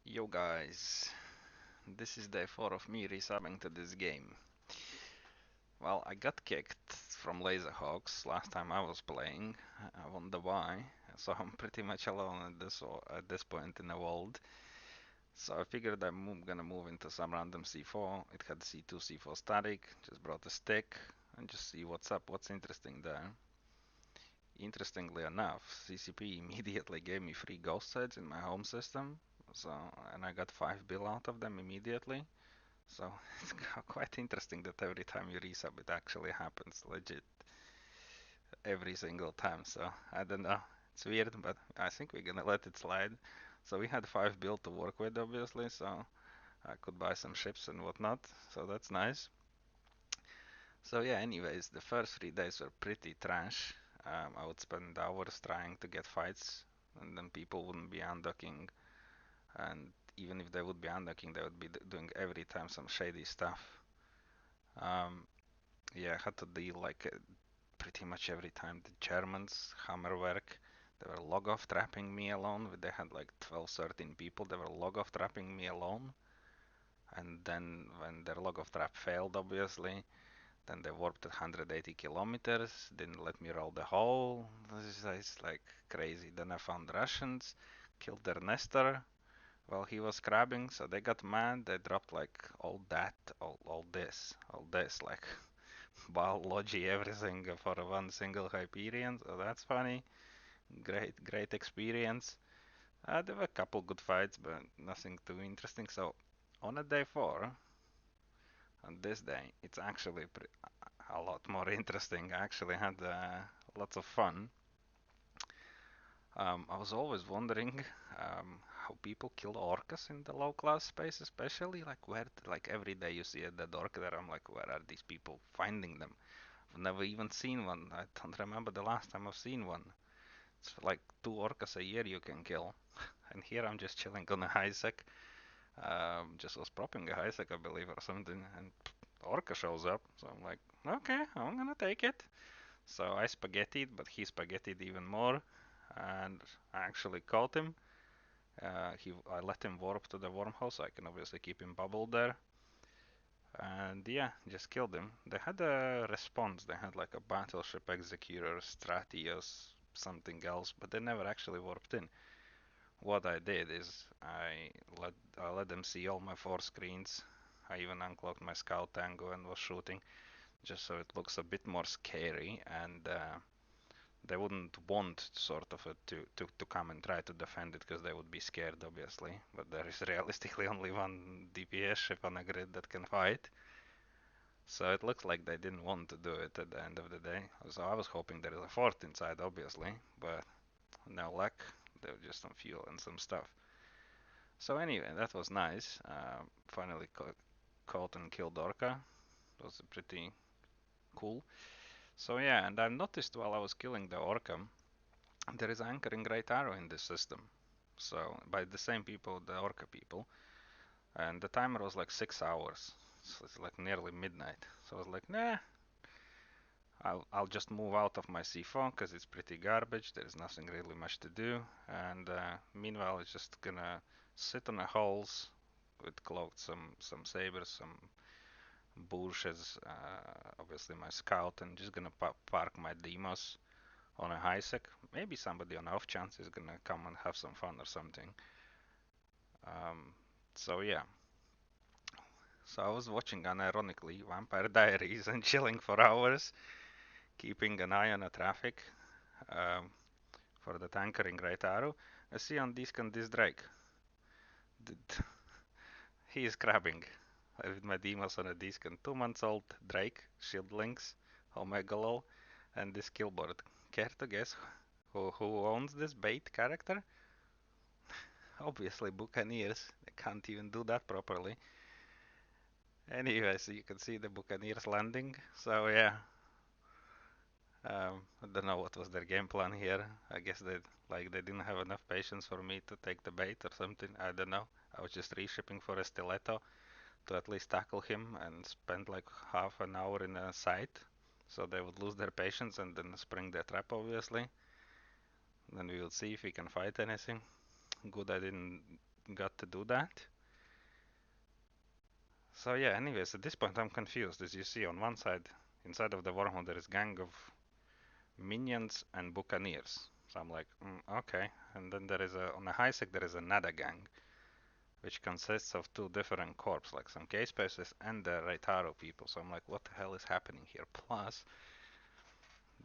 Yo guys, this is day 4 of me resubbing to this game. Well, I got kicked from Laserhawks last time I was playing. I wonder why. So I'm pretty much alone at this point in the world. So I figured gonna move into some random C4. It had C2, C4 static. Just brought a stick and just see what's up, what's interesting there. Interestingly enough, CCP immediately gave me free ghost heads in my home system. So, and I got 5 bill out of them immediately. So it's quite interesting that every time you resub, it actually happens legit every single time. So I don't know. It's weird, but I think we're gonna let it slide. So we had 5 bill to work with, obviously, so I could buy some ships and whatnot. So that's nice. So yeah, anyways, the first 3 days were pretty trash. I would spend hours trying to get fights, and then people wouldn't be undocking. And even if they would be undocking, they would be doing every time some shady stuff. Um, yeah, I had to deal like pretty much every time the Germans hammerwork. They were log off trapping me alone. They had like 12, 13 people. They were log off trapping me alone. And then when their log off trap failed, obviously, then they warped at 180 kilometers. Didn't let me roll the hole. This is like crazy. Then I found Russians, killed their Nestor while he was crabbing. So they got mad. They dropped like all this, like biology, everything for one single Hyperion. So that's funny. Great experience. There were a couple good fights, but nothing too interesting. So on a day 4, on this day, it's actually a lot more interesting. I actually had lots of fun. I was always wondering how people kill orcas in the low class space, especially like where, like every day you see a dead orca there. I'm like, where are these people finding them? I've never even seen one. I don't remember the last time I've seen one. It's like 2 orcas a year you can kill. And here I'm just chilling on a high sec. Just was propping a high sec, I believe, or something, and orca shows up. So I'm like, okay, I'm gonna take it. So I spaghettied, but he spaghettied even more, and I actually caught him. I let him warp to the wormhole, so I can obviously keep him bubbled there. And yeah, just killed him. They had a response. They had like a battleship executor, Stratios, something else, but they never actually warped in. What I did is I let them see all my 4 screens. I even uncloaked my scout tango and was shooting, just so it looks a bit more scary, and they wouldn't want sort of to come and try to defend it because they would be scared, obviously. But there is realistically only one DPS ship on a grid that can fight. So it looks like they didn't want to do it at the end of the day. So I was hoping there is a fort inside, obviously, but no luck. There was just some fuel and some stuff. So anyway, that was nice. Finally caught and killed Orca. It was pretty cool. So yeah, and I noticed while I was killing the Orca, there is anchoring great arrow in this system. So by the same people, the Orca people, and the timer was like 6 hours. So it's like nearly midnight. So I was like, nah, I'll just move out of my C4 because it's pretty garbage. There's nothing really much to do. And meanwhile, it's just gonna sit on the holes with cloaked some sabers, some bushes, obviously my scout, and just gonna park my Deimos on a high sec. Maybe somebody on off chance is gonna come and have some fun or something. Um, so yeah. So I was watching unironically Vampire Diaries and chilling for hours, keeping an eye on the traffic. Um, for the tankering right arrow. I see on disc and this Drake. He is crabbing. With my Deimos on a disc and 2 months old Drake, shield links, Omega lol, and this killboard. Care to guess who owns this bait character? Obviously Buccaneers. They can't even do that properly. Anyway, so you can see the Buccaneers landing. So yeah, I don't know what was their game plan here. I guess they didn't have enough patience for me to take the bait or something. I don't know. I was just reshipping for a stiletto to at least tackle him and spend like half an hour in a site, so they would lose their patience and then spring their trap, obviously. Then we will see if we can fight anything. Good, I didn't got to do that. So yeah, anyways, at this point I'm confused. As you see on one side, inside of the wormhole, there is gang of minions and buccaneers. So I'm like, okay. And then there is on the high sec there is another gang, which consists of two different corps, like some K-spaces and the Raitaro people. So I'm like, what the hell is happening here? Plus,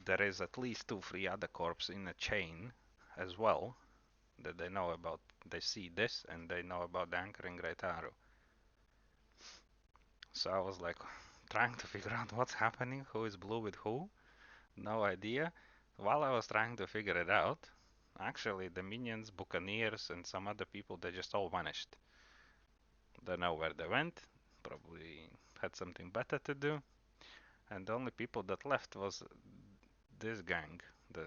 there is at least two, three other corps in a chain as well that they know about. They see this and they know about the anchoring Raitaro. So I was like trying to figure out what's happening, who is blue with who. No idea. While I was trying to figure it out, actually the minions, buccaneers, and some other people, they just all vanished. Don't know where they went. Probably had something better to do. And the only people that left was this gang, the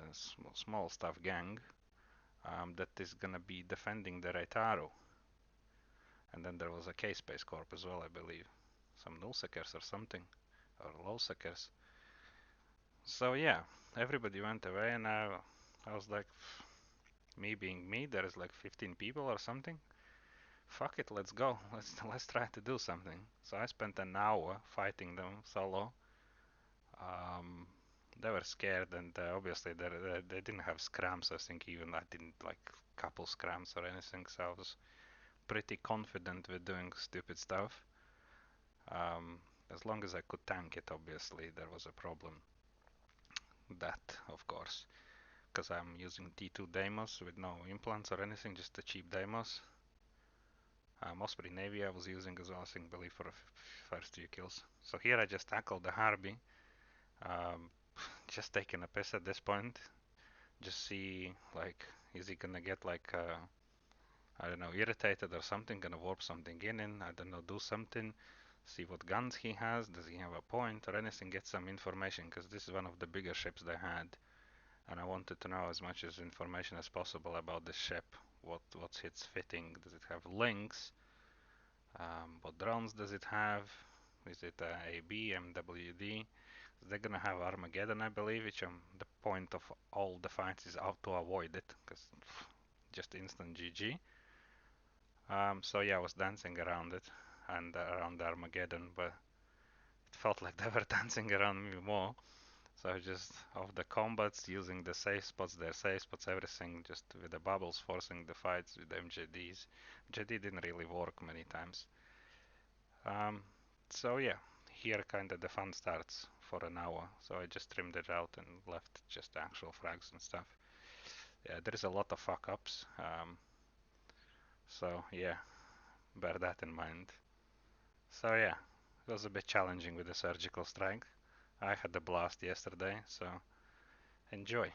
small staff gang, that is gonna be defending the Raitaro. And then there was a K-Space Corp as well, I believe. Some nullseekers or something, or lowseekers. So yeah, everybody went away, and I was like, me being me, there is like 15 people or something. Fuck it, let's go. Let's try to do something. So I spent an hour fighting them solo. Um, they were scared, and obviously they didn't have scrams. I think even I didn't like couple scrams or anything, so I was pretty confident with doing stupid stuff. Um, as long as I could tank it, obviously there was a problem. That, of course, because I'm using T2 Deimos with no implants or anything, just a cheap Deimos. Osprey Navy I was using as well, I think, believe for the first few kills. So here I just tackled the Harby. Um, just taking a piss at this point. Just see, like, is he gonna get like, I don't know, irritated or something, gonna warp something in, I don't know, do something, see what guns he has, does he have a point or anything, get some information, because this is one of the bigger ships they had, and I wanted to know as much as information as possible about this ship. What's its fitting? Does it have links? What drones does it have? Is it AB, MWD? They're gonna have Armageddon, I believe, which the point of all the fights is out to avoid it, because just instant GG. So yeah, I was dancing around it and around the Armageddon, but it felt like they were dancing around me more. So I just off the combats, using the safe spots, their safe spots, everything, just with the bubbles, forcing the fights with the MJDs. MJD didn't really work many times. Um, so yeah, here kind of the fun starts for an hour. So I just trimmed it out and left just actual frags and stuff. Yeah, there is a lot of fuck ups. So yeah, bear that in mind. So yeah, it was a bit challenging with the surgical strike. I had a blast yesterday, so enjoy.